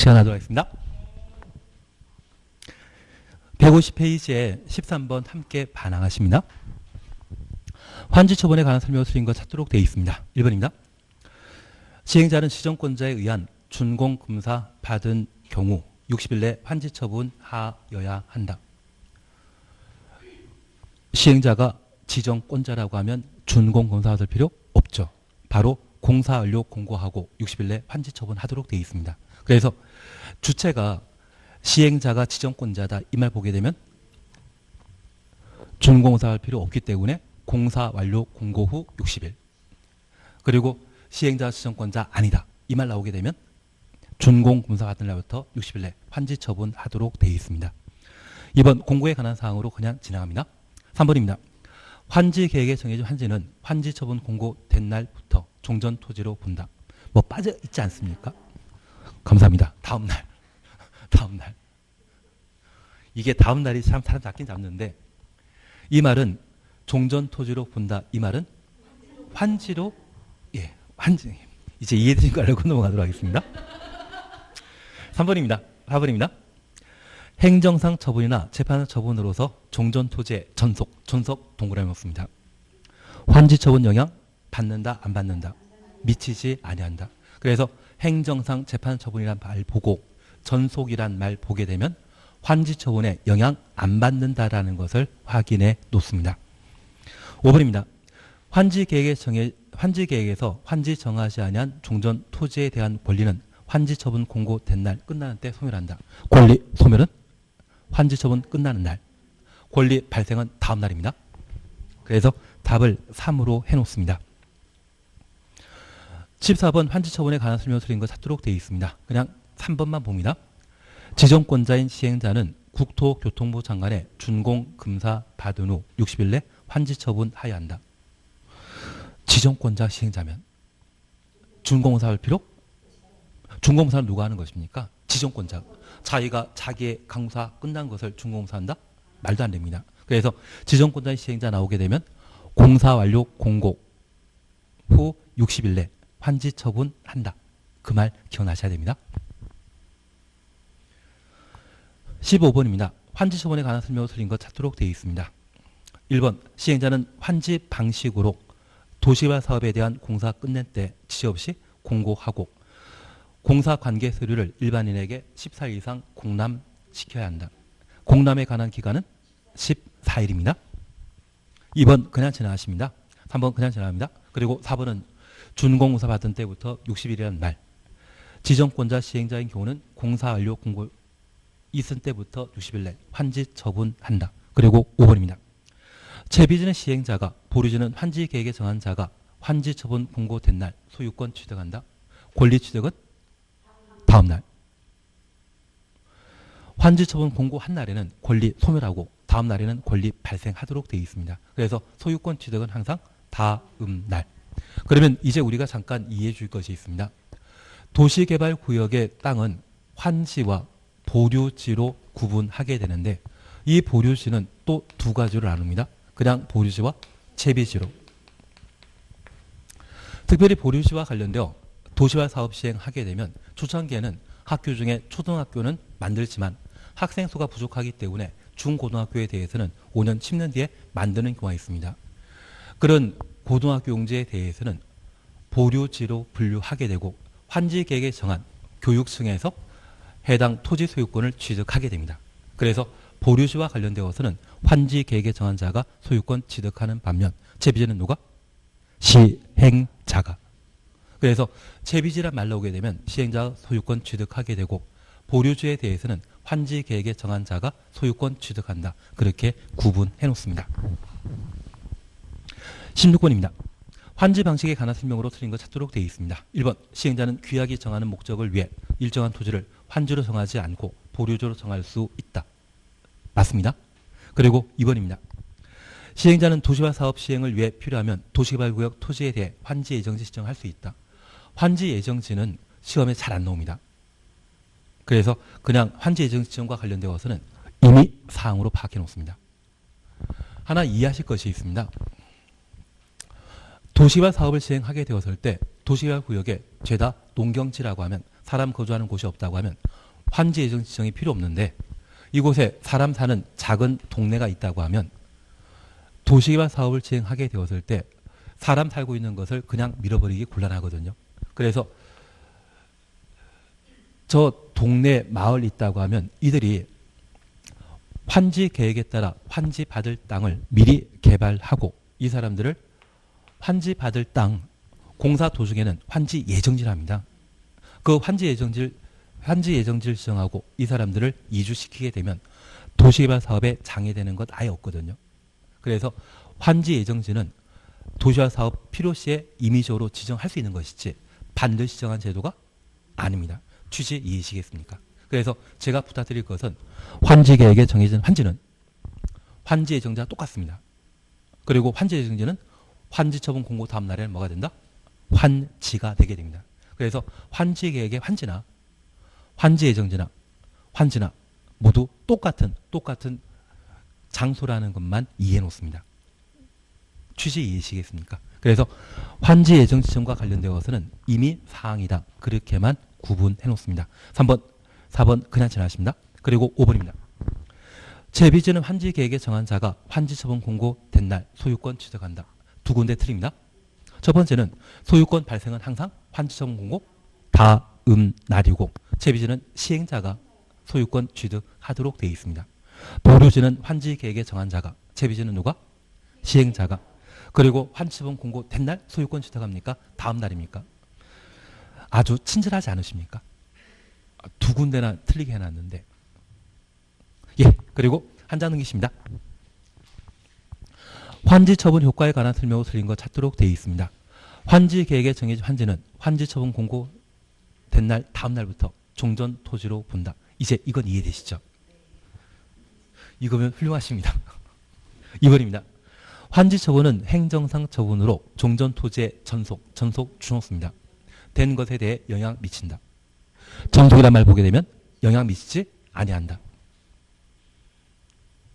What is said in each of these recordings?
시간 하도록 하겠습니다. 150페이지에 13번 함께 반항하십니다. 환지 처분에 관한 설명을 드린 것 찾도록 되어 있습니다. 1번입니다. 시행자는 지정권자에 의한 준공 검사 받은 경우 60일 내 환지 처분하여야 한다. 시행자가 지정권자라고 하면 준공 검사 받을 필요 없죠. 바로 공사 완료 공고하고 60일 내 환지 처분하도록 되어 있습니다. 그래서 주체가 시행자가 지정권자다 이 말 보게 되면 준공사할 필요 없기 때문에 공사 완료 공고 후 60일 그리고 시행자 지정권자 아니다 이 말 나오게 되면 준공검사 받은 날부터 60일 내 환지 처분하도록 되어 있습니다. 이번 공고에 관한 사항으로 그냥 지나갑니다. 3번입니다. 환지 계획에 정해진 환지는 환지 처분 공고된 날부터 종전 토지로 본다. 뭐 빠져 있지 않습니까? 감사합니다. 다음 날. 이게 다음 날이 참 사람 잡긴 잡는데 이 말은 종전 토지로 본다. 이 말은 환지로 환지. 이제 이해되신 거 알고 넘어가도록 하겠습니다. 3번입니다. 4번입니다. 행정상 처분이나 재판상 처분으로서 종전 토지의 전속 동그라미 없습니다. 환지 처분 영향 받는다 안 받는다 미치지 아니한다. 그래서 행정상 재판 처분이란 말 보고 전속이란 말 보게 되면 환지 처분에 영향 안 받는다라는 것을 확인해 놓습니다. 5번입니다. 환지 계획에서 환지 정하지 아니한 종전 토지에 대한 권리는 환지 처분 공고된 날 끝나는 때 소멸한다. 권리 소멸은 환지 처분 끝나는 날. 권리 발생은 다음 날입니다. 그래서 답을 3으로 해놓습니다. 14번 환지 처분에 관한 설명을 드린 것 찾도록 되어 있습니다. 그냥 3번만 봅니다. 지정권자인 시행자는 국토교통부 장관의 준공검사 받은 후 60일 내 환지 처분하여야 한다. 지정권자 시행자면 준공검사 할 필요? 준공검사는 누가 하는 것입니까? 지정권자. 자기가 자기의 강사 끝난 것을 준공검사한다? 말도 안 됩니다. 그래서 지정권자인 시행자 나오게 되면 공사 완료 공고 후 60일 내 환지 처분한다. 그 말 기억나셔야 됩니다. 15번입니다. 환지 처분에 관한 설명을 드린 것 찾도록 되어 있습니다. 1번 시행자는 환지 방식으로 도시개발 사업에 대한 공사 끝낸 때 지체 없이 공고하고 공사 관계 서류를 일반인에게 14일 이상 공람시켜야 한다. 공람에 관한 기간은 14일입니다. 2번 그냥 지나가십니다. 3번 그냥 지나갑니다. 그리고 4번은 준공검사 받은 때부터 60일이라는 말. 지정권자 시행자인 경우는 공사 완료 공고 있은 때부터 60일 내 환지 처분한다. 그리고 5번입니다. 채비지는 시행자가 보류지는 환지 계획에 정한 자가 환지 처분 공고된 날 소유권 취득한다. 권리 취득은 다음 날. 환지 처분 공고한 날에는 권리 소멸하고 다음 날에는 권리 발생하도록 되어 있습니다. 그래서 소유권 취득은 항상 다음 날. 그러면 이제 우리가 잠깐 이해해 줄 것이 있습니다. 도시개발구역의 땅은 환지와 보류지로 구분하게 되는데 이 보류지는 또 두 가지로 나눕니다. 그냥 보류지와 채비지로. 특별히 보류지와 관련되어 도시화 사업 시행하게 되면 초창기에는 학교 중에 초등학교는 만들지만 학생 수가 부족하기 때문에 중고등학교에 대해서는 5년, 10년 뒤에 만드는 경우가 있습니다. 그런 고등학교 용지에 대해서는 보류지로 분류하게 되고 환지 계획에 정한 교육청에서 해당 토지 소유권을 취득하게 됩니다. 그래서 보류지와 관련되어서는 환지 계획에 정한 자가 소유권 취득하는 반면 채비지는 누가? 시행자가. 그래서 채비지란 말 나오게 되면 시행자가 소유권 취득하게 되고 보류지에 대해서는 환지 계획에 정한 자가 소유권 취득한다. 그렇게 구분해 놓습니다. 16번입니다. 환지 방식에 관한 설명으로 틀린 것 찾도록 되어 있습니다. 1번 시행자는 규약이 정하는 목적을 위해 일정한 토지를 환지로 정하지 않고 보류지로 정할 수 있다. 맞습니다. 그리고 2번입니다. 시행자는 도시화 사업 시행을 위해 필요하면 도시개발구역 토지에 대해 환지 예정지 지정할 수 있다. 환지 예정지는 시험에 잘 안 나옵니다. 그래서 그냥 환지 예정지 지정과 관련되어서는 이미 사항으로 파악해 놓습니다. 하나 이해하실 것이 있습니다. 도시개발 사업을 시행하게 되었을 때 도시개발 구역에 죄다 농경지라고 하면 사람 거주하는 곳이 없다고 하면 환지 예정 지정이 필요 없는데 이곳에 사람 사는 작은 동네가 있다고 하면 도시개발 사업을 진행하게 되었을 때 사람 살고 있는 것을 그냥 밀어버리기 곤란하거든요. 그래서 저 동네 마을 있다고 하면 이들이 환지 계획에 따라 환지 받을 땅을 미리 개발하고 이 사람들을 환지 받을 땅 공사 도중에는 환지 예정지를 합니다. 그 환지 예정지를 지정하고 이 사람들을 이주시키게 되면 도시개발 사업에 장애되는 것 아예 없거든요. 그래서 환지 예정지는 도시개발 사업 필요시에 임의적으로 지정할 수 있는 것이지 반드시 정한 제도가 아닙니다. 취지 이해하시겠습니까? 그래서 제가 부탁드릴 것은 환지 계획에 정해진 환지는 환지 예정지와 똑같습니다. 그리고 환지 예정지는 환지 처분 공고 다음 날에는 뭐가 된다? 환지가 되게 됩니다. 그래서 환지 계획의 환지나 환지 예정지나 환지나 모두 똑같은 장소라는 것만 이해해 놓습니다. 취지 이해하시겠습니까? 그래서 환지 예정 지정과 관련되어서는 이미 사항이다. 그렇게만 구분해 놓습니다. 3번, 4번 그냥 지나십니다. 그리고 5번입니다. 재비지는 환지 계획에 정한 자가 환지 처분 공고된 날 소유권 취득한다. 두 군데 틀립니다. 첫 번째는 소유권 발생은 항상 환지 처분 공고 다음 날이고 재비지는 시행자가 소유권 취득하도록 되어 있습니다. 보류지는 환지 계획에 정한 자가 재비지는 누가? 시행자가. 그리고 환지 처분 공고된 날 소유권 취득합니까? 다음 날입니까? 아주 친절하지 않으십니까? 두 군데나 틀리게 해놨는데. 예, 그리고 한 장 넘기십니다. 환지 처분 효과에 관한 설명으로 틀린 것 찾도록 되어 있습니다. 환지 계획에 정해진 환지는 환지 처분 공고된 날 다음 날부터 종전 토지로 본다. 이제 이건 이해되시죠? 이거면 훌륭하십니다. 2번입니다. 환지 처분은 행정상 처분으로 종전 토지의 전속 준호수입니다. 된 것에 대해 영향 미친다. 전속이란 말 보게 되면 영향 미치지 아니한다.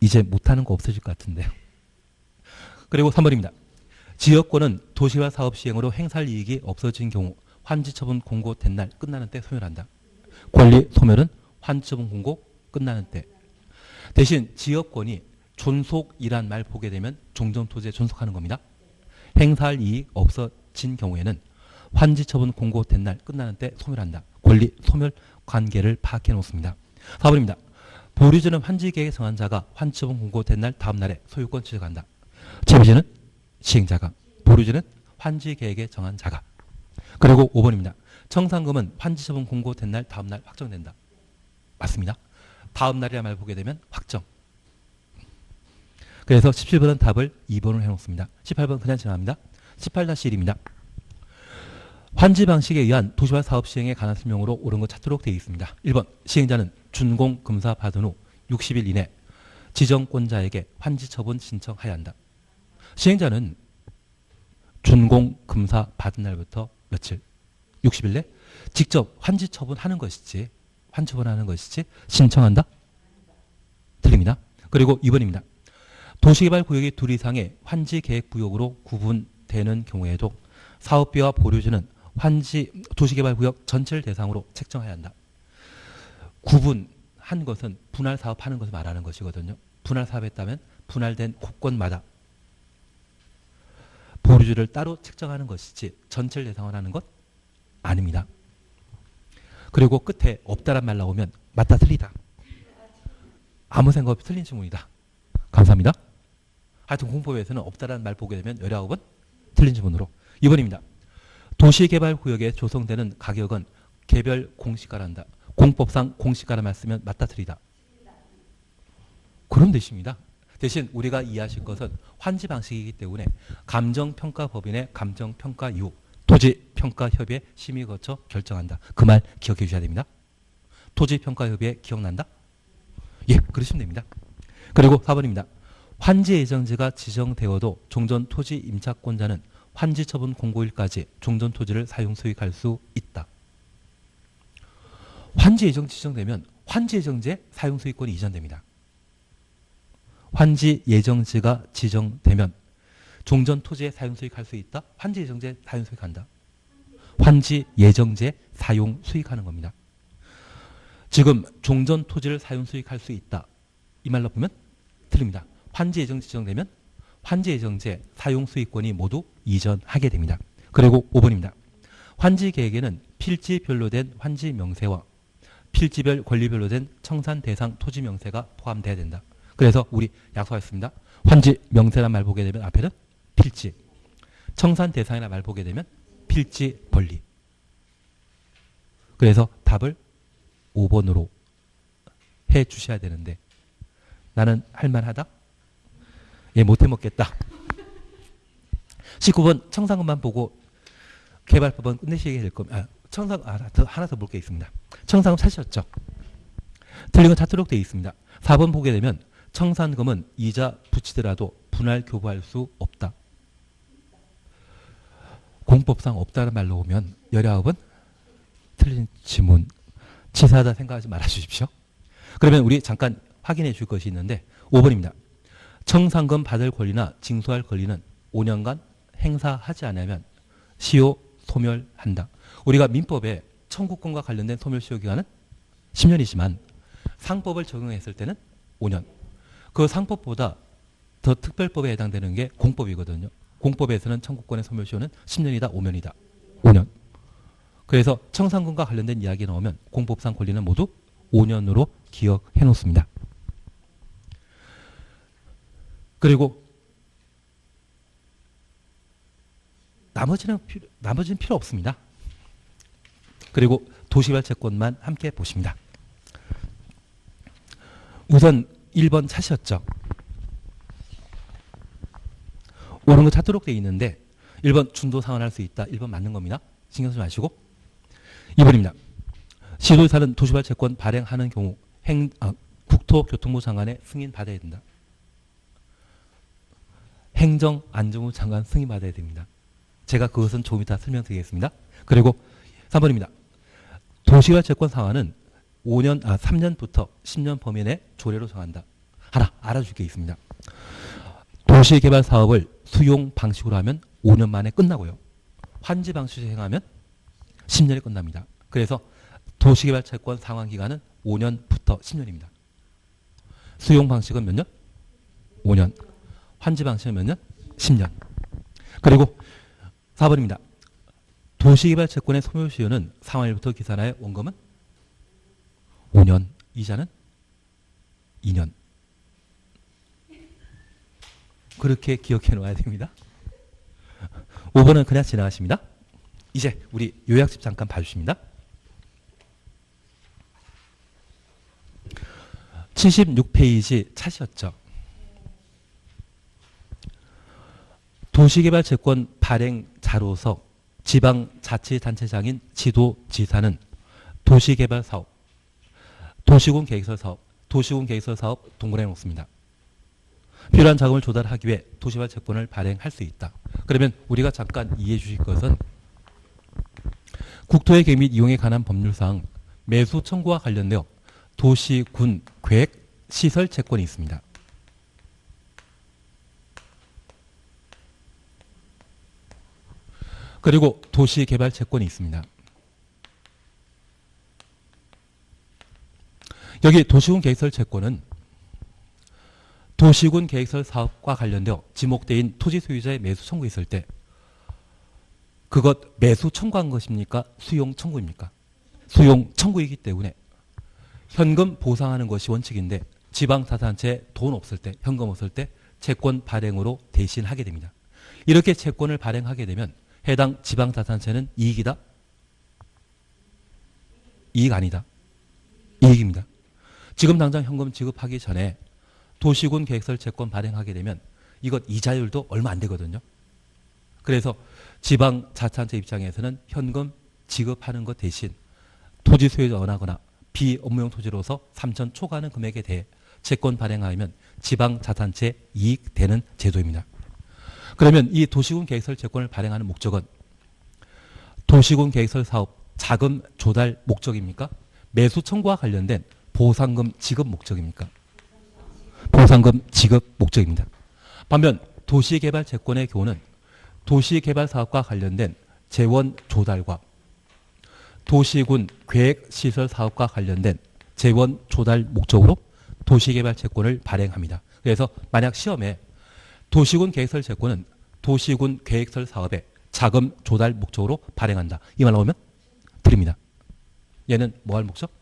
이제 못하는 거 없어질 것 같은데요. 그리고 3번입니다. 지역권은 도시화 사업 시행으로 행사할 이익이 없어진 경우 환지 처분 공고된 날 끝나는 때 소멸한다. 권리 소멸은 환지 처분 공고 끝나는 때. 대신 지역권이 존속이란 말 보게 되면 종전 토지에 존속하는 겁니다. 행사할 이익 없어진 경우에는 환지 처분 공고된 날 끝나는 때 소멸한다. 권리 소멸 관계를 파악해 놓습니다. 4번입니다. 보류지는 환지 계획에 정한 자가 환지 처분 공고된 날 다음 날에 소유권 취득한다. 재비지는 시행자가, 보류지는 환지 계획에 정한 자가. 그리고 5번입니다. 청산금은 환지 처분 공고된 날 다음 날 확정된다. 맞습니다. 다음 날이라 말 보게 되면 확정. 그래서 17번은 답을 2번으로 해놓습니다. 18번 그냥 지나갑니다. 18-1입니다. 환지 방식에 의한 도시화 사업 시행에 관한 설명으로 옳은 것 찾도록 되어 있습니다. 1번 시행자는 준공 검사 받은 후 60일 이내 지정권자에게 환지 처분 신청해야 한다. 시행자는 준공 검사 받은 날부터 며칠? 60일 내 직접 환지 처분하는 것이지 신청한다? 틀립니다. 그리고 2번입니다. 도시개발 구역이 둘 이상의 환지 계획 구역으로 구분되는 경우에도 사업비와 보류지는 도시개발 구역 전체를 대상으로 책정해야 한다. 구분한 것은 분할 사업하는 것을 말하는 것이거든요. 분할 사업했다면 분할된 곳곳마다 보류지를 따로 책정하는 것이지 전체를 대상으로 하는 것 아닙니다. 그리고 끝에 없다란 말 나오면 맞다 틀리다. 아무 생각 없이 틀린 질문이다. 감사합니다. 하여튼 공법에서는 없다라는 말 보게 되면 19번 틀린 질문으로. 2번입니다. 도시개발구역에 조성되는 가격은 개별 공시가란다. 공법상 공시가라만 쓰면 맞다 틀리다. 그런 뜻입니다. 대신 우리가 이해하실 것은 환지 방식이기 때문에 감정평가법인의 감정평가 이후 토지평가협의회 심의 거쳐 결정한다. 그 말 기억해 주셔야 됩니다. 토지평가협의회 기억난다? 예, 그러시면 됩니다. 그리고 4번입니다. 환지 예정지가 지정되어도 종전 토지 임차권자는 환지 처분 공고일까지 종전 토지를 사용 소유할 수 있다. 환지 예정지 지정되면 환지 예정지의 사용 소유권이 이전됩니다. 환지 예정지가 지정되면 종전 토지에 사용 수익할 수 있다. 환지 예정지에 사용 수익한다. 환지 예정지에 사용 수익하는 겁니다. 지금 종전 토지를 사용 수익할 수 있다. 이 말로 보면 틀립니다. 환지 예정 지정되면 환지 예정제 사용 수익권이 모두 이전하게 됩니다. 그리고 5번입니다. 환지 계획에는 필지별로 된 환지 명세와 필지별 권리별로 된 청산 대상 토지 명세가 포함돼야 된다. 그래서 우리 약속했습니다. 환지 명세란 말 보게 되면 앞에는 필지, 청산 대상이라 말 보게 되면 필지 권리. 그래서 답을 5번으로 해 주셔야 되는데 나는 할만하다? 예, 못해 먹겠다. 19번 청산금만 보고 개발법은 끝내시게 될 겁니다. 하나 더 볼 게 있습니다. 청산금 찾으셨죠? 틀린 건 찾도록 되어 있습니다. 4번 보게 되면 청산금은 이자 붙이더라도 분할 교부할 수 없다. 공법상 없다는 말로 오면 19번 틀린 지문. 치사하다 생각하지 말아 주십시오. 그러면 우리 잠깐 확인해 줄 것이 있는데 5번입니다. 청산금 받을 권리나 징수할 권리는 5년간 행사하지 않으면 시효 소멸한다. 우리가 민법에 청구권과 관련된 소멸시효 기간은 10년이지만 상법을 적용했을 때는 5년. 그 상법보다 더 특별법에 해당되는 게 공법이거든요. 공법에서는 청구권의 소멸시효는 10년이다, 5년이다. 5년. 그래서 청산금과 관련된 이야기 나오면 공법상 권리는 모두 5년으로 기억해 놓습니다. 그리고 나머지는 필요 없습니다. 그리고 도시개발 채권만 함께 보십니다. 우선 1번 찾으셨죠? 옳은 거 찾도록 되어 있는데 1번 준도 상환할 수 있다. 1번 맞는 겁니다. 신경 쓰지 마시고 2번입니다. 시도지사는 도시개발 채권 발행하는 경우 국토교통부 장관의 승인 받아야 된다. 행정안전부 장관 승인 받아야 됩니다. 제가 그것은 조금 이따 설명드리겠습니다. 그리고 3번입니다. 도시개발 채권 상환은 3년부터 10년 범위 내 조례로 정한다. 하나 알아줄 게 있습니다. 도시개발 사업을 수용 방식으로 하면 5년 만에 끝나고요. 환지 방식으로 행하면 10년에 끝납니다. 그래서 도시개발 채권 상환 기간은 5년부터 10년입니다. 수용 방식은 몇 년? 5년. 환지 방식은 몇 년? 10년. 그리고 4번입니다. 도시개발 채권의 소멸시효는 상환일부터 기산하여 원금은 5년, 이자는 2년. 그렇게 기억해 놓아야 됩니다. 5번은 그냥 지나가십니다. 이제 우리 요약집 잠깐 봐주십니다. 76페이지 찾으셨죠? 도시개발채권 발행자로서 지방자치단체장인 지도지사는 도시개발사업, 도시군계획설사업, 도시군계획설사업 동그라미 놓습니다. 필요한 자금을 조달하기 위해 도시개발채권을 발행할 수 있다. 그러면 우리가 잠깐 이해해 주실 것은 국토의 계획 및 이용에 관한 법률상 매수 청구와 관련되어 도시군 계획 시설 채권이 있습니다. 그리고 도시개발 채권이 있습니다. 여기 도시군 계획설 채권은 도시군 계획설 사업과 관련되어 지목대인 토지 소유자의 매수 청구 있을 때 그것 매수 청구한 것입니까? 수용 청구입니까? 수용 청구이기 때문에 현금 보상하는 것이 원칙인데 지방자치단체에 돈 없을 때, 현금 없을 때 채권 발행으로 대신하게 됩니다. 이렇게 채권을 발행하게 되면 해당 지방자치단체는 이익이다? 이익 아니다? 이익입니다. 지금 당장 현금 지급하기 전에 도시군 계획설 채권 발행하게 되면 이것 이자율도 얼마 안 되거든요. 그래서 지방자치단체 입장에서는 현금 지급하는 것 대신 토지 소유자 원하거나 비업무용 토지로서 3천 초과하는 금액에 대해 채권 발행하면 지방자치단체에 이익되는 제도입니다. 그러면 이 도시군 계획설 채권을 발행하는 목적은 도시군 계획설 사업 자금 조달 목적입니까? 매수 청구와 관련된 보상금 지급 목적입니까? 보상금 지급 목적입니다. 반면 도시개발 채권의 경우는 도시개발 사업과 관련된 재원 조달과 도시군 계획시설 사업과 관련된 재원 조달 목적으로 도시개발 채권을 발행합니다. 그래서 만약 시험에 도시군 계획설 채권은 도시군 계획설 사업에 자금 조달 목적으로 발행한다. 이 말 나오면 드립니다. 얘는 뭐 할 목적?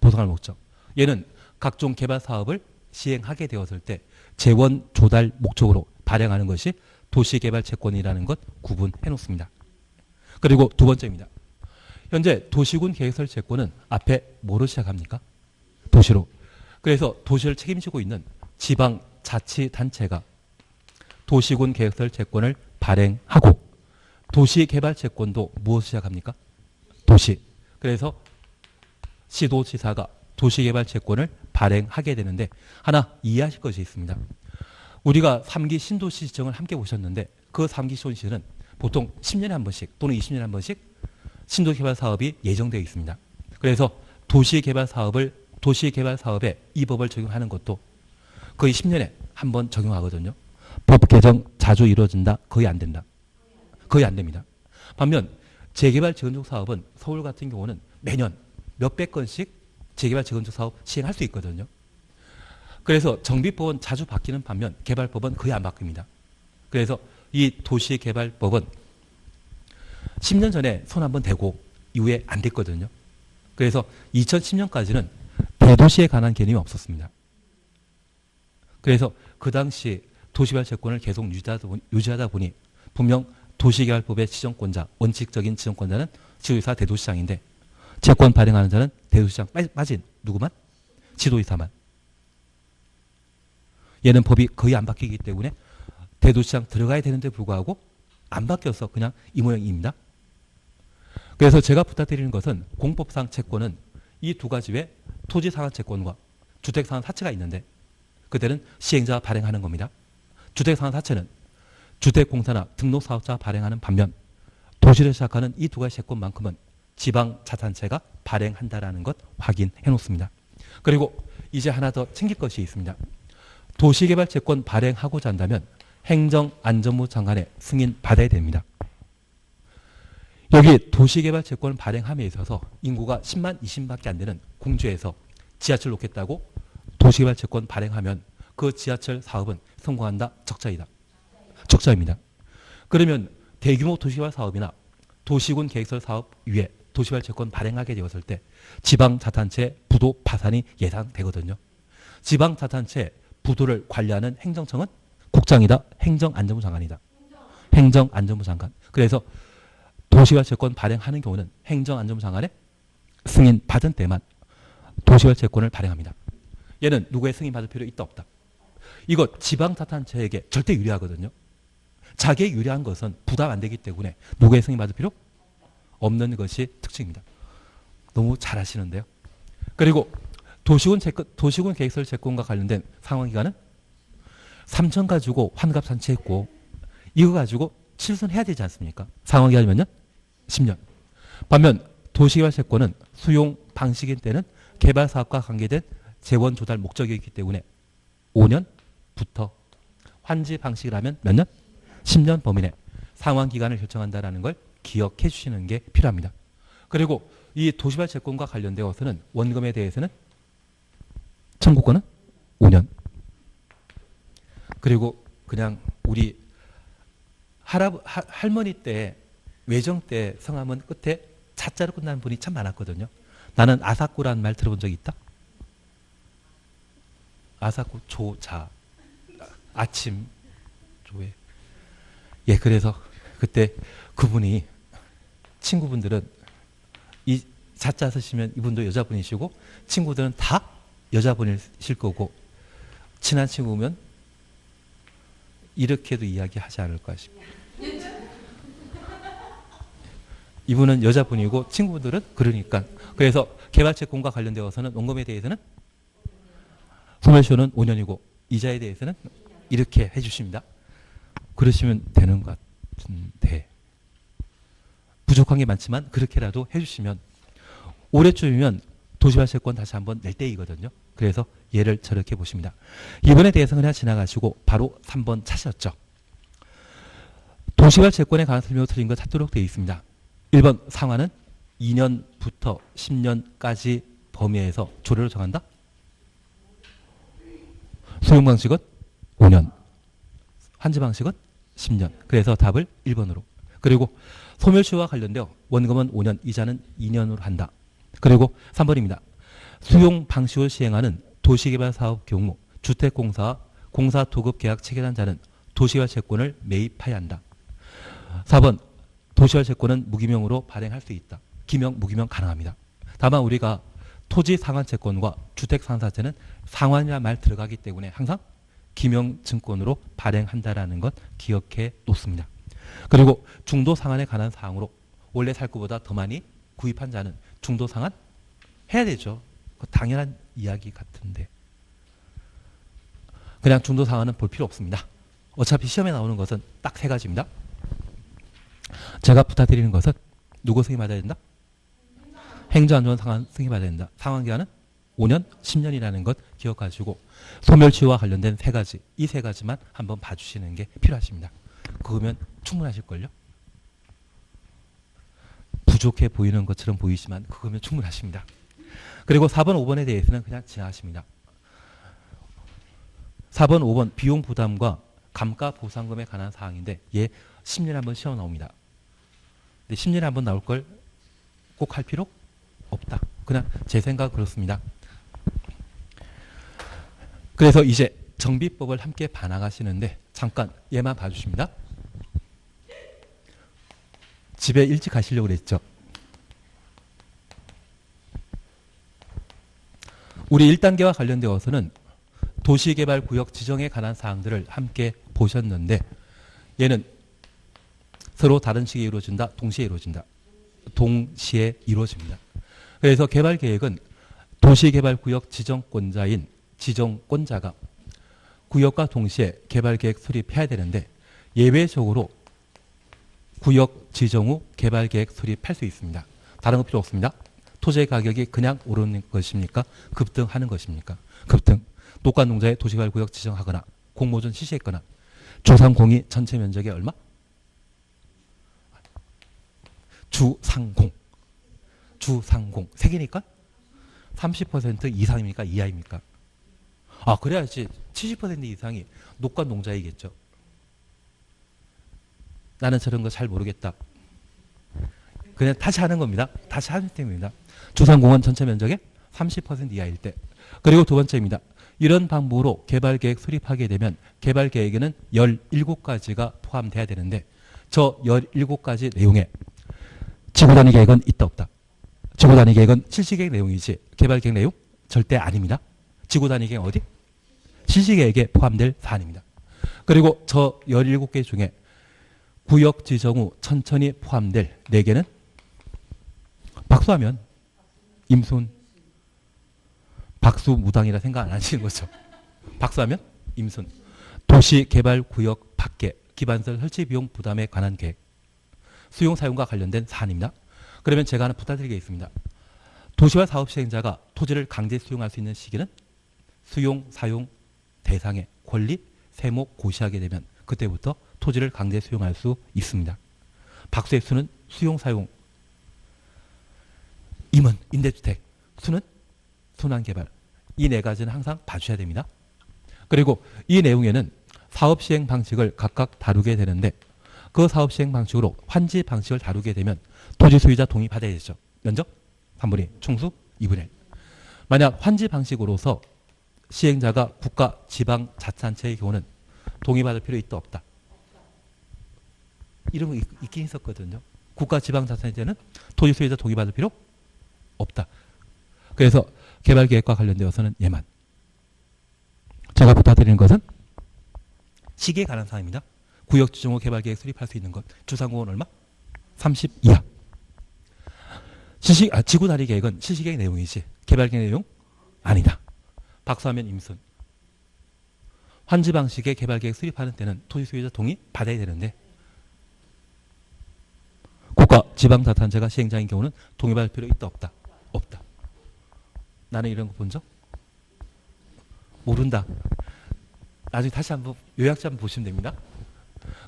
보상할 목적. 얘는 각종 개발 사업을 시행하게 되었을 때 재원 조달 목적으로 발행하는 것이 도시개발 채권이라는 것 구분해 놓습니다. 그리고 두 번째입니다. 현재 도시군 계획설 채권은 앞에 뭐로 시작합니까? 도시로. 그래서 도시를 책임지고 있는 지방자치단체가 도시군 계획설 채권을 발행하고 도시개발 채권도 무엇을 시작합니까? 도시. 그래서 시도지사가 도시개발 채권을 발행하게 되는데 하나 이해하실 것이 있습니다. 우리가 3기 신도시 지정을 함께 보셨는데 그 3기 신도시는 보통 10년에 한 번씩 또는 20년에 한 번씩 신도개발 사업이 예정되어 있습니다. 그래서 도시개발 사업에 이 법을 적용하는 것도 거의 10년에 한 번 적용하거든요. 법 개정 자주 이루어진다? 거의 안 된다. 거의 안 됩니다. 반면 재개발 재건축 사업은 서울 같은 경우는 매년 몇백 건씩 재개발 재건축 사업 시행할 수 있거든요. 그래서 정비법은 자주 바뀌는 반면 개발법은 거의 안 바뀝니다. 그래서 이 도시개발법은 10년 전에 손 한번 대고 이후에 안 됐거든요. 그래서 2010년까지는 대도시에 관한 개념이 없었습니다. 그래서 그 당시 도시개발 채권을 계속 유지하다 보니 분명 도시개발법의 지정권자, 원칙적인 지정권자는 지도이사 대도시장인데 채권 발행하는 자는 대도시장 빠진 누구만? 지도이사만. 얘는 법이 거의 안 바뀌기 때문에 대도시장 들어가야 되는데 불구하고 안 바뀌어서 그냥 이 모양입니다. 그래서 제가 부탁드리는 것은 공법상 채권은 이 두 가지 외에 토지상한 채권과 주택상한 사채가 있는데 그때는 시행자가 발행하는 겁니다. 주택상한 사채는 주택공사나 등록사업자가 발행하는 반면 도시를 시작하는 이 두 가지 채권만큼은 지방자치단체가 발행한다라는 것 확인해 놓습니다. 그리고 이제 하나 더 챙길 것이 있습니다. 도시개발 채권 발행하고자 한다면 행정안전부 장관의 승인 받아야 됩니다. 여기 도시개발 채권 발행함에 있어서 인구가 10만 20만밖에 안 되는 공주에서 지하철 놓겠다고 도시개발 채권 발행하면 그 지하철 사업은 성공한다? 적자이다? 적자입니다. 그러면 대규모 도시개발 사업이나 도시군 계획설 사업 위에 도시개발 채권 발행하게 되었을 때 지방자치단체 부도 파산이 예상되거든요. 지방자치단체 부도를 관리하는 행정청은 국장이다? 행정안전부 장관이다? 행정안전부 장관. 그래서 도시개발 채권 발행하는 경우는 행정안전부 장관의 승인 받은 때만 도시개발 채권을 발행합니다. 얘는 누구의 승인 받을 필요 있다 없다? 이거 지방자치단체에게 절대 유리하거든요. 자기에 유리한 것은 부담 안 되기 때문에 누구의 승인 받을 필요 없는 것이 특징입니다. 너무 잘 아시는데요. 그리고 도시군 계획설 채권과 관련된 상환기간은 3천 가지고 환갑 잔치했고 이거 가지고 실손해야 되지 않습니까? 상환기간이 몇 년? 10년. 반면 도시개발 채권은 수용 방식인 때는 개발 사업과 관계된 재원 조달 목적이기 때문에 5년부터 환지 방식이라면 몇 년? 10년 범위 내 상환기간을 결정한다는 걸 기억해 주시는 게 필요합니다. 그리고 이 도시개발 채권과 관련되어서는 원금에 대해서는 청구권은 5년. 그리고 그냥 우리 할머니 때 외정 때 성함은 끝에 자자로 끝나는 분이 참 많았거든요. 나는 아사쿠라는 말 들어본 적이 있다? 아사쿠 조자 아침 조에 예 그래서 그때 그분이 친구분들은 이 자자 쓰시면 이분도 여자분이시고 친구들은 다 여자분이실 거고 친한 친구면 이렇게도 이야기하지 않을까 싶어요. 이분은 여자분이고 친구분들은 그러니까 그래서 개발채권과 관련되어서는 원금에 대해서는 소멸시효는 5년이고 이자에 대해서는 이렇게 해주십니다. 그러시면 되는 것 같은데 부족한 게 많지만 그렇게라도 해주시면 올해쯤이면 도시발채권 다시 한번 낼 때이거든요. 그래서 얘를 저렇게 보십니다. 이번에 대해서는 그냥 지나가시고 바로 3번 차셨죠. 도시발채권에 관한 설명을 드린 거 찾도록 되어 있습니다. 1번 상환은 2년부터 10년까지 범위에서 조례로 정한다? 수용 방식은 5년, 환지 방식은 10년. 그래서 답을 1번으로. 그리고 소멸시효와 관련되어 원금은 5년, 이자는 2년으로 한다. 그리고 3번입니다. 수용 방식을 시행하는 도시개발사업 경우 주택공사와 공사도급계약 체결한 자는 도시개발 채권을 매입해야 한다. 4번 도시개발 채권은 무기명으로 발행할 수 있다. 기명, 무기명 가능합니다. 다만 우리가 토지 상환 채권과 주택 상환사채는 상환이라는 말 들어가기 때문에 항상 기명 증권으로 발행한다라는 것 기억해 놓습니다. 그리고 중도 상환에 관한 사항으로 원래 살 것보다 더 많이 구입한 자는 중도 상환 해야 되죠. 당연한 이야기 같은데 그냥 중도 상환은 볼 필요 없습니다. 어차피 시험에 나오는 것은 딱 3가지입니다. 제가 부탁드리는 것은 누구 승인받아야 된다? 행정안전 상환 승인받아야 된다. 상환기간은 5년, 10년이라는 것 기억하시고 소멸시효와 관련된 3가지, 이 3가지만 한번 봐주시는 게 필요하십니다. 그거면 충분하실걸요? 부족해 보이는 것처럼 보이지만 그거면 충분하십니다. 그리고 4번, 5번에 대해서는 그냥 지나가십니다. 4번, 5번 비용 부담과 감가 보상금에 관한 사항인데 얘 10년에 한번 시험 나옵니다. 근데 10년에 한번 나올 걸 꼭 할 필요 없다. 그냥 제 생각 그렇습니다. 그래서 이제 정비법을 함께 봐나가시는데 잠깐 얘만 봐주십니다. 집에 일찍 가시려고 그랬죠. 우리 1단계와 관련되어서는 도시개발구역 지정에 관한 사항들을 함께 보셨는데 얘는 서로 다른 시기에 이루어진다, 동시에 이루어진다. 동시에 이루어집니다. 그래서 개발계획은 도시개발구역 지정권자인 지정권자가 구역과 동시에 개발계획 수립해야 되는데 예외적으로 구역 지정 후 개발계획 수립할 수 있습니다. 다른 거 필요 없습니다. 토지의 가격이 그냥 오르는 것입니까? 급등하는 것입니까? 급등. 녹관농자의 도시개발구역 지정하거나 공모전 실시했거나 주상공이 전체 면적의 얼마? 주상공. 3개니까 30% 이상입니까? 이하입니까? 아, 그래야지 70% 이상이 녹관농자이겠죠. 나는 저런 거 잘 모르겠다. 그냥 다시 하는 겁니다. 다시 하는 때입니다. 주상공은 전체 면적의 30% 이하일 때. 그리고 두 번째입니다. 이런 방법으로 개발계획 수립하게 되면 개발계획에는 17가지가 포함돼야 되는데 저 17가지 내용에 지구단위 계획은 있다 없다. 지구단위 계획은 실시계획 내용이지 개발계획 내용 절대 아닙니다. 지구단위 계획 어디? 실시계획에 포함될 사안입니다. 그리고 저 17개 중에 구역 지정 후 천천히 포함될 4개는 박수하면 임순 박수무당이라 생각 안 하시는 거죠. 박수하면 임순 도시개발구역 밖에 기반시설 설치 비용 부담에 관한 계획 수용 사용과 관련된 사안입니다. 그러면 제가 하나 부탁드리겠습니다. 도시와 사업 시행자가 토지를 강제 수용할 수 있는 시기는 수용 사용 대상의 권리 세목 고시하게 되면 그때부터 토지를 강제 수용할 수 있습니다. 박수의 수는 수용 사용 임은 임대주택 수는 순환개발 이 4가지는 항상 봐주셔야 됩니다. 그리고 이 내용에는 사업 시행 방식을 각각 다루게 되는데 그 사업 시행 방식으로 환지 방식을 다루게 되면 토지 소유자 동의 받아야 되죠. 면적 3분의 1, 총수 2분의 1. 만약 환지 방식으로서 시행자가 국가, 지방, 자치단체의 경우는 동의받을 필요 있다 없다. 이런 거 있긴 있었거든요. 국가, 지방, 자치단체는 토지 소유자 동의받을 필요 없다. 그래서 개발계획과 관련되어서는 얘만. 제가 부탁드리는 것은 시기에 관한 사항입니다. 구역 지정 후 개발계획 수립할 수 있는 것. 주상공은 얼마? 30 이하. 지구다리 계획은 실시계획 내용이지 개발계획 내용 아니다. 박수하면 임순. 환지 방식의 개발계획 수립하는 때는 토지 소유자 동의 받아야 되는데 국가, 지방자치단체가 시행자인 경우는 동의받을 필요 있다 없다? 없다. 나는 이런 거 본 적? 모른다. 나중에 다시 한번 요약자 한번 보시면 됩니다.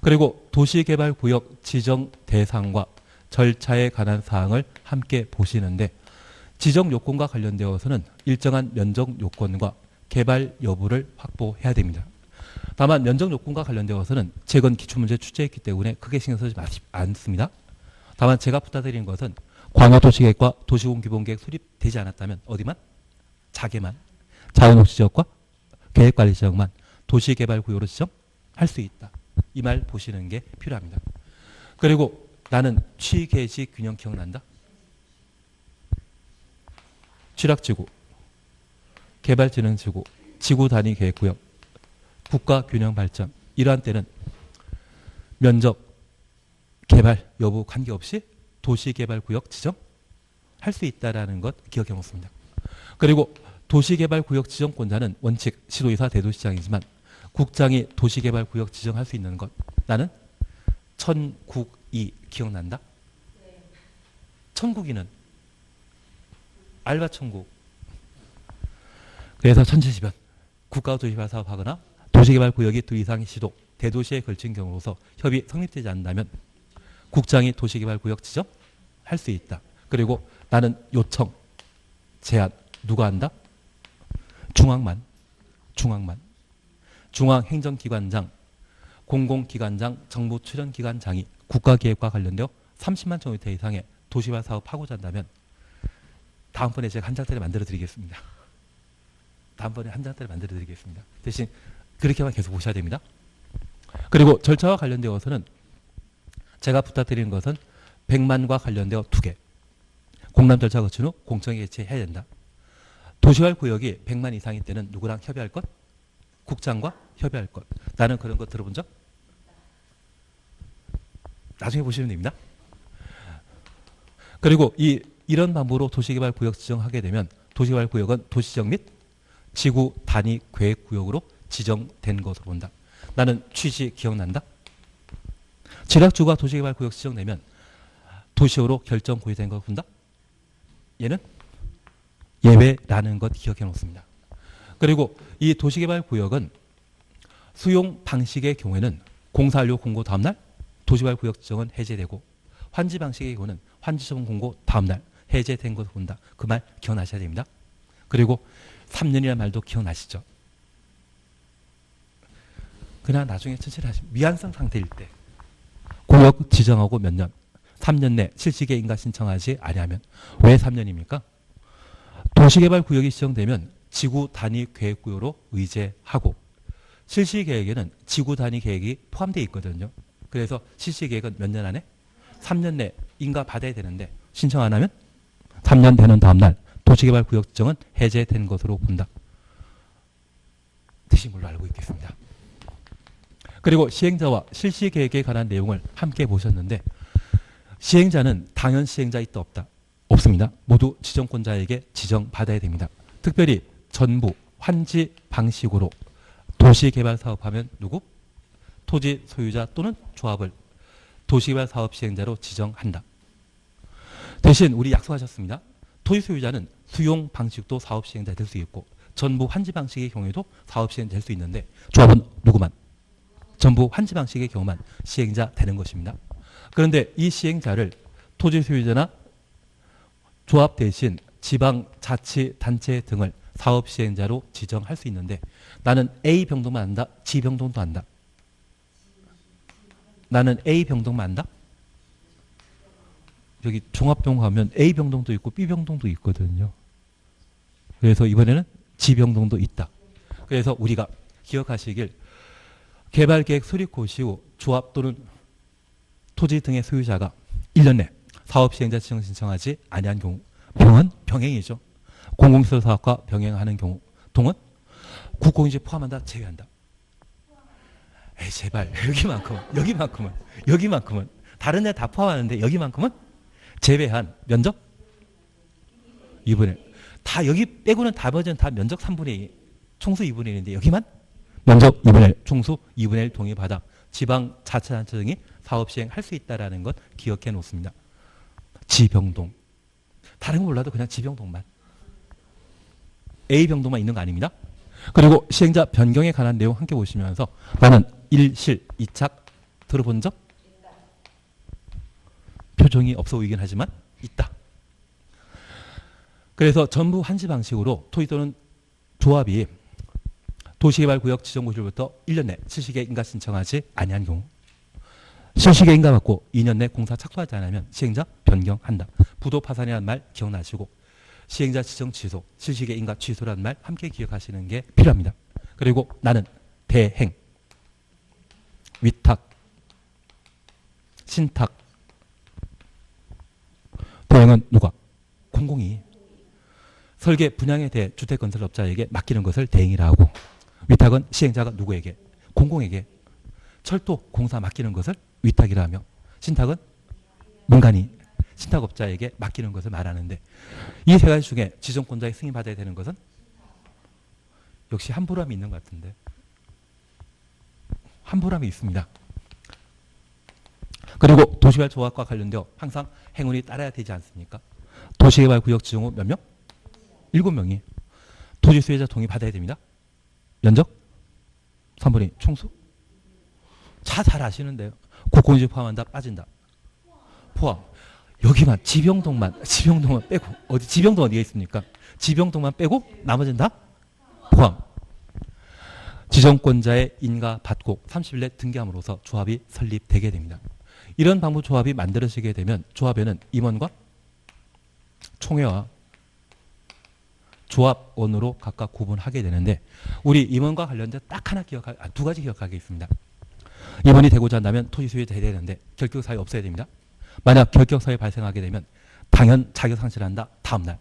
그리고 도시개발구역 지정 대상과 절차에 관한 사항을 함께 보시는데 지정 요건과 관련되어서는 일정한 면적 요건과 개발 여부를 확보해야 됩니다. 다만 면적 요건과 관련되어서는 최근 기출문제 출제했기 때문에 크게 신경 쓰지 않습니다. 다만 제가 부탁드리는 것은 광역도시계획과 도시공기본계획 수립되지 않았다면 어디만? 자계만, 자연녹지지역과 계획관리지역만 도시개발구역으로 지정할 수 있다. 이 말 보시는 게 필요합니다. 그리고 나는 취계지 균형 기억난다? 취락지구, 개발진흥지구, 지구단위 계획구역, 국가균형발전 이러한 때는 면적, 개발 여부 관계없이 도시개발구역 지정할 수 있다는 것 기억해 놓습니다. 그리고 도시개발구역 지정권자는 원칙 시도의사 대도시장이지만 국장이 도시개발구역 지정할 수 있는 것 나는 천국이 기억난다? 천국이는 알바천국. 그래서 1070원 국가도시개발 사업하거나 도시개발구역이 둘 이상의 시도 대도시에 걸친 경우로서 협의 성립되지 않는다면 국장이 도시개발구역 지정할 수 있다. 그리고 나는 요청, 제안 누가 한다? 중앙만. 중앙행정기관장, 공공기관장, 정부 출연기관장이 국가계획과 관련되어 30만 제곱미터 이상의 도시개발 사업하고자 한다면 다음번에 제가 한 장짜리 만들어 드리겠습니다. 대신 그렇게만 계속 보셔야 됩니다. 그리고 절차와 관련되어서는 제가 부탁드리는 것은 100만과 관련되어 2개. 공람 절차 거친 후 공청회 개최해야 된다. 도시개발 구역이 100만 이상일 때는 누구랑 협의할 것? 국장과 협의할 것. 나는 그런 거 들어본 적? 나중에 보시면 됩니다. 그리고 이런 방법으로 도시개발 구역 지정하게 되면 도시개발 구역은 도시지역 및 지구 단위 계획 구역으로 지정된 것으로 본다. 나는 취지 기억난다? 지락주가 도시개발 구역 지정되면 도시로 결정 고의된 걸 본다? 얘는 예외라는 것 기억해 놓습니다. 그리고 이 도시개발 구역은 수용 방식의 경우에는 공사 완료 공고 다음날 도시개발 구역 지정은 해제되고 환지 방식의 경우는 환지 처분 공고 다음날 해제된 것을 본다. 그 말 기억나셔야 됩니다. 그리고 3년이라는 말도 기억나시죠? 그러나 나중에 천천히 하시면 미완성 상태일 때 구역 지정하고 몇 년? 3년 내 실시계획 인가 신청하지 아니하면 왜 3년입니까? 도시개발 구역이 지정되면 지구 단위 계획구역으로 의제하고 실시계획에는 지구 단위 계획이 포함되어 있거든요. 그래서 실시계획은 몇 년 안에? 3년 내 인가 받아야 되는데 신청 안 하면 3년 되는 다음날 도시개발 구역 지정은 해제된 것으로 본다. 되신 걸로 알고 있겠습니다. 그리고 시행자와 실시계획에 관한 내용을 함께 보셨는데 시행자는 당연 시행자 있다 없다? 없습니다. 모두 지정권자에게 지정받아야 됩니다. 특별히 전부 환지 방식으로 도시개발 사업하면 누구? 토지 소유자 또는 조합을 도시개발 사업 시행자로 지정한다. 대신 우리 약속하셨습니다. 토지 소유자는 수용 방식도 사업 시행자 될 수 있고 전부 환지 방식의 경우에도 사업 시행자 될 수 있는데 조합은 누구만? 전부 환지 방식의 경우만 시행자 되는 것입니다. 그런데 이 시행자를 토지 소유자나 조합 대신 지방자치단체 등을 사업 시행자로 지정할 수 있는데 나는 A 병동만 한다? G 병동도 한다? 나는 A 병동만 한다? 여기 종합병원 가면 A 병동도 있고 B 병동도 있거든요. 그래서 이번에는 G 병동도 있다. 그래서 우리가 기억하시길 개발계획 수립 고시 후 조합 또는 토지 등의 소유자가 1년 내 사업 시행자 지정 신청하지 아니한 경우 병은 병행이죠. 공공시설 사업과 병행하는 경우 동은 국공유지 포함한다 제외한다. 에이 제발 여기만큼은 다른 데 다 포함하는데 여기만큼은 제외한 면적 2분의 1. 다 여기 빼고는 나머지는 다 면적 3분의 2 총수 2분의 1인데 여기만 면적 2분의 1 총수 2분의 1 동의받아 지방자치단체 등이 사업 시행할 수 있다는 것 기억해 놓습니다. 지병동 다른 거 몰라도 그냥 지병동만 A병동만 있는 거 아닙니다. 그리고 시행자 변경에 관한 내용 함께 보시면서 나는 1실 2착 들어본 적? 표정이 없어 보이긴 하지만 있다. 그래서 전부 환지 방식으로 토지 또는 조합이 도시개발구역 지정고시로부터 1년 내 실시계 인가 신청하지 아니한 경우 실시계 인가 받고 2년 내 공사 착수하지 않으면 시행자 변경한다. 부도 파산이라는 말 기억나시고 시행자 지정 취소, 실시계 인가 취소라는 말 함께 기억하시는 게 필요합니다. 그리고 나는 대행, 위탁, 신탁. 대행은 누가? 공공이 설계 분양에 대해 주택건설업자에게 맡기는 것을 대행이라 하고, 위탁은 시행자가 누구에게? 공공에게. 철도 공사 맡기는 것을 위탁이라 하며, 신탁은 민간이 신탁업자에게 맡기는 것을 말하는데, 이 세 가지 중에 지정권자의 승인받아야 되는 것은 역시 함부람이 있는 것 같은데, 함부람이 있습니다. 그리고 도시개발 조합과 관련되어 항상 행운이 따라야 되지 않습니까? 도시개발 구역 지정 후 몇 명? 7명이 토지 수혜자 동의 받아야 됩니다. 면적 3분의 2 총수? 잘 아시는데요. 국공지 포함한다, 빠진다. 포함. 여기만 지병동만 빼고, 어디 지병동 어디에 있습니까? 지병동만 빼고 나머지는 다 포함. 지정권자의 인가 받고 30일 내 등기함으로써 조합이 설립되게 됩니다. 이런 방법 조합이 만들어지게 되면 조합에는 임원과 총회와 조합원으로 각각 구분하게 되는데, 우리 임원과 관련된 딱 하나 두 가지 기억하게 있습니다. 임원이 되고자 한다면 토지 수요자 돼야 되는데 결격사유 없어야 됩니다. 만약 결격사유 발생하게 되면 당연 자격 상실한다. 다음날.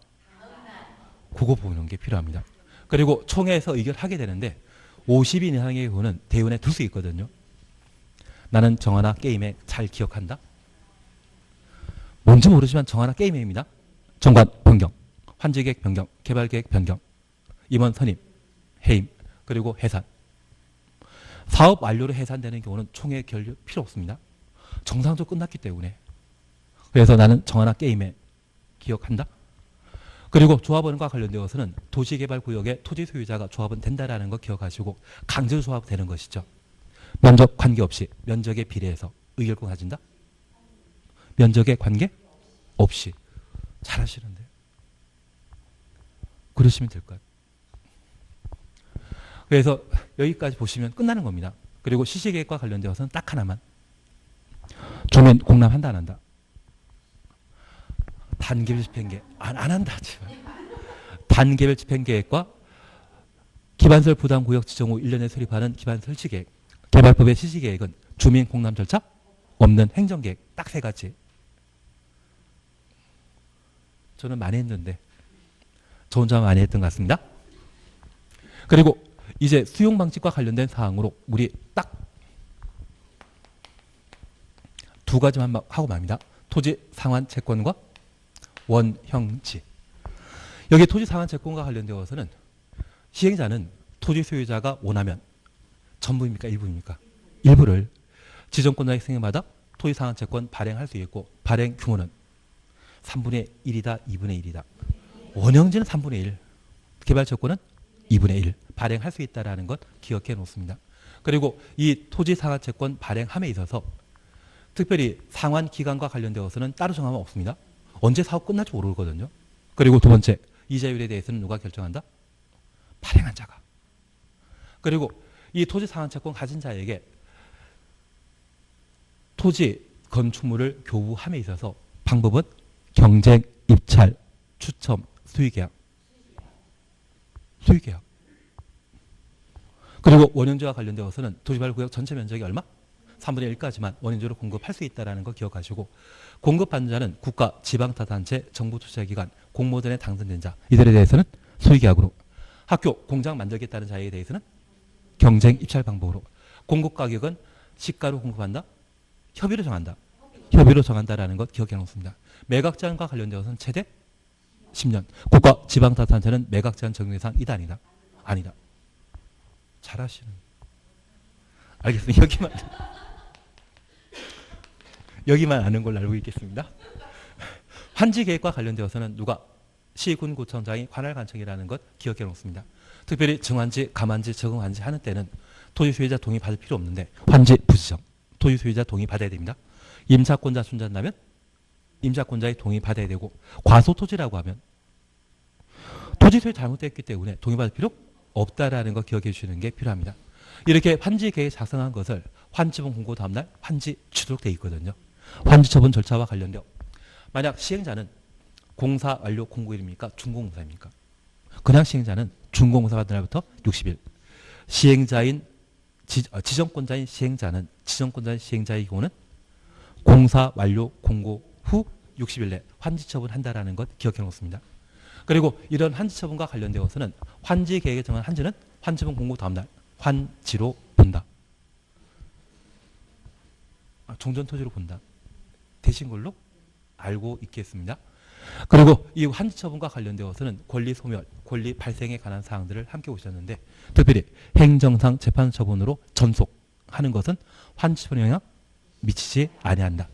그거 보는 게 필요합니다. 그리고 총회에서 의결하게 되는데 50인 이상의 경우는 대의원에 둘 수 있거든요. 나는 정하나 게임에 잘 기억한다. 뭔지 모르지만 정하나 게임입니다. 정관 변경, 환지계획 변경, 개발계획 변경, 임원 선임, 해임, 그리고 해산. 사업 완료로 해산되는 경우는 총회 결력 필요 없습니다. 정상적으로 끝났기 때문에. 그래서 나는 정하나 게임에 기억한다. 그리고 조합원과 관련되어서는 도시개발구역의 토지 소유자가 조합원 된다라는 거 기억하시고 강제 조합 되는 것이죠. 면적 관계없이 면적에 비례해서 의결권 가진다. 면적에 관계 없이. 잘하시는데요. 그러시면 될 것 같아요. 그래서 여기까지 보시면 끝나는 겁니다. 그리고 시시계획과 관련되어서는 딱 하나만. 조면 공람한다 안 한다. 단계별 집행계획 안 한다. 단계별 집행계획과 기반설 부담구역 지정 후 1년에 수립하는 기반설 시계획. 개발법의 시시계획은 주민 공람 절차 없는 행정계획. 딱 세 가지. 저는 많이 했는데 저 혼자 많이 했던 것 같습니다. 그리고 이제 수용방식과 관련된 사항으로 우리 딱 두 가지만 하고 맙니다. 토지 상환 채권과 원형지. 여기 토지 상환 채권과 관련되어서는 시행자는 토지 소유자가 원하면 전부입니까? 일부입니까? 일부를 지정권자의 승인마다 토지 상환 채권 발행할 수 있고, 발행 규모는 3분의 1이다, 2분의 1이다. 원형지는 3분의 1, 개발 채권은 2분의 1 발행할 수 있다는 것 기억해 놓습니다. 그리고 이 토지 상환 채권 발행함에 있어서 특별히 상환 기간과 관련되어서는 따로 정하면 없습니다. 언제 사업 끝날지 모르거든요. 그리고 두 번째, 이자율에 대해서는 누가 결정한다? 발행한 자가. 그리고 이 토지 상환 채권 가진 자에게 토지 건축물을 교부함에 있어서 방법은 경쟁, 입찰, 추첨, 수의계약. 수의계약. 그리고 원형지와 관련되어서는 도시개발구역 전체 면적이 얼마? 3분의 1까지만 원형지로 공급할 수 있다는 거 기억하시고, 공급받는 자는 국가, 지방자치단체, 정부투자기관, 공모전에 당선된 자, 이들에 대해서는 수의계약으로, 학교, 공장 만들겠다는 자에 대해서는 경쟁, 입찰 방법으로, 공급가격은 시가로 공급한다? 협의로 정한다. 협의로 정한다라는 것 기억해 놓습니다. 매각제한과 관련되어서는 최대 10년. 국가, 지방자치단체는 매각제한 적용 대상 이다 아니다? 아니다. 잘하시는. 알겠습니다. 여기만 아는 걸로 알고 있겠습니다. 환지계획과 관련되어서는 누가? 시군구청장이 관할관청이라는 것 기억해 놓습니다. 특별히 증환지, 감환지, 적응환지 하는 때는 토지 소유자 동의 받을 필요 없는데 환지 부지정, 토지 소유자 동의 받아야 됩니다. 임차권자 순자한다면 임차권자의 동의 받아야 되고, 과소토지라고 하면 토지소유 잘못됐기 때문에 동의받을 필요 없다라는 거 기억해 주시는 게 필요합니다. 이렇게 환지 계획 작성한 것을 환지분 공고 다음날 환지 취소록 되어 있거든요. 환지 처분 절차와 관련되어 만약 시행자는 공사 완료 공고일입니까? 준공사입니까? 그냥 시행자는 준공사 받은 날부터 60일. 시행자인 지정권자인 시행자는 시행자의 경우는 공사 완료 공고 후 60일 내 환지 처분한다라는 것 기억해 놓습니다. 그리고 이런 환지 처분과 관련되어서는 환지 계획에 정한 환지는 환지분 공고 다음날 환지로 본다. 종전 토지로 본다. 되신 걸로 알고 있겠습니다. 그리고 이 환지 처분과 관련되어서는 권리 소멸, 권리 발생에 관한 사항들을 함께 보셨는데 특별히 행정상 재판 처분으로 전속하는 것은 환지 처분에 영향 미치지 아니한다.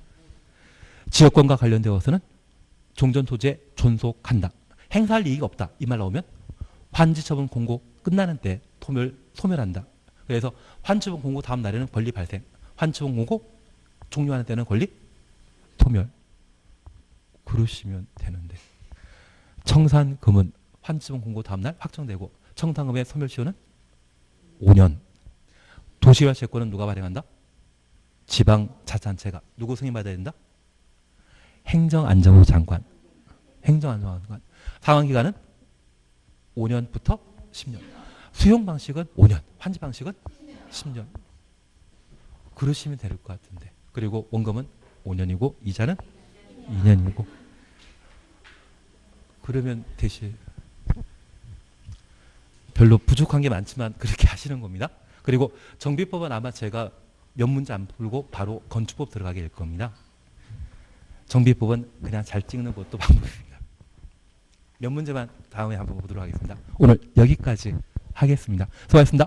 지역권과 관련되어서는 종전 토지에 존속한다. 행사할 이익이 없다. 이 말 나오면 환지 처분 공고 끝나는 때 소멸한다. 그래서 환지 처분 공고 다음 날에는 권리 발생, 환지 처분 공고 종료하는 때는 권리 소멸. 그러시면 되는데 청산금은 환지 처분 공고 다음 날 확정되고 청산금의 소멸시효는 5년. 도시개발 채권은 누가 발행한다? 지방자치단체가. 누구 승인받아야 된다? 행정안전부 장관. 행정안전부 장관. 상환기간은 5년부터 10년. 수용 방식은 5년. 환지 방식은 10년. 그러시면 될 것 같은데. 그리고 원금은 5년이고 이자는 2년이고. 그러면 대신 별로 부족한 게 많지만 그렇게 하시는 겁니다. 그리고 정비법은 아마 제가 몇 문제 안 풀고 바로 건축법 들어가게 될 겁니다. 정비법은 그냥 잘 찍는 것도 방법입니다. 몇 문제만 다음에 한번 보도록 하겠습니다. 오늘 여기까지 하겠습니다. 수고하셨습니다.